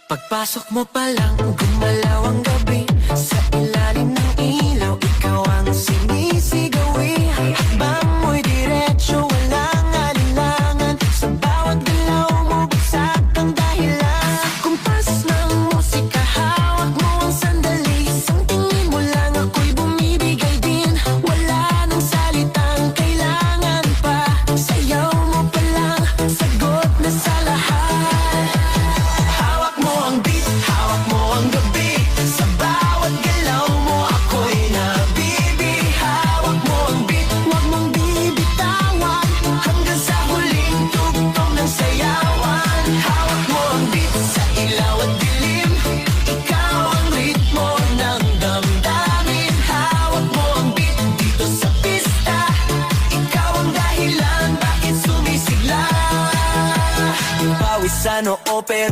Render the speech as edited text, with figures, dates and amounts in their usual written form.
Pagpasok mo pa lang, gumalaw ang gabi. Sa ilalim ng ilaw, ikaw ang sinisigawi. Hakbang mo'y diretsyo, walang alinlangan. Sa bawat galaw mo, bagsak ang dahilan. Kumpas ng musika, hawak mo ang sandali. Isang tingin mo lang, ako'y bumibigay din. Wala nang salitang kailangan pa. Sayaw mo pa lang, sagot na sa lahat. Hawak mo ang beat, hawak mo ang gabi. Sa bawat galaw mo, ako'y nabibi. Hawak mo ang beat, huwag mong bibitawan. Hanggang sa huling tugtog ng sayawan. Hawak mo ang beat sa ilaw at dilim. Ikaw ang ritmo ng damdamin. Hawak mo ang beat dito sa pista. Ikaw ang dahilan bakit sumisigla. Pawisan o opera.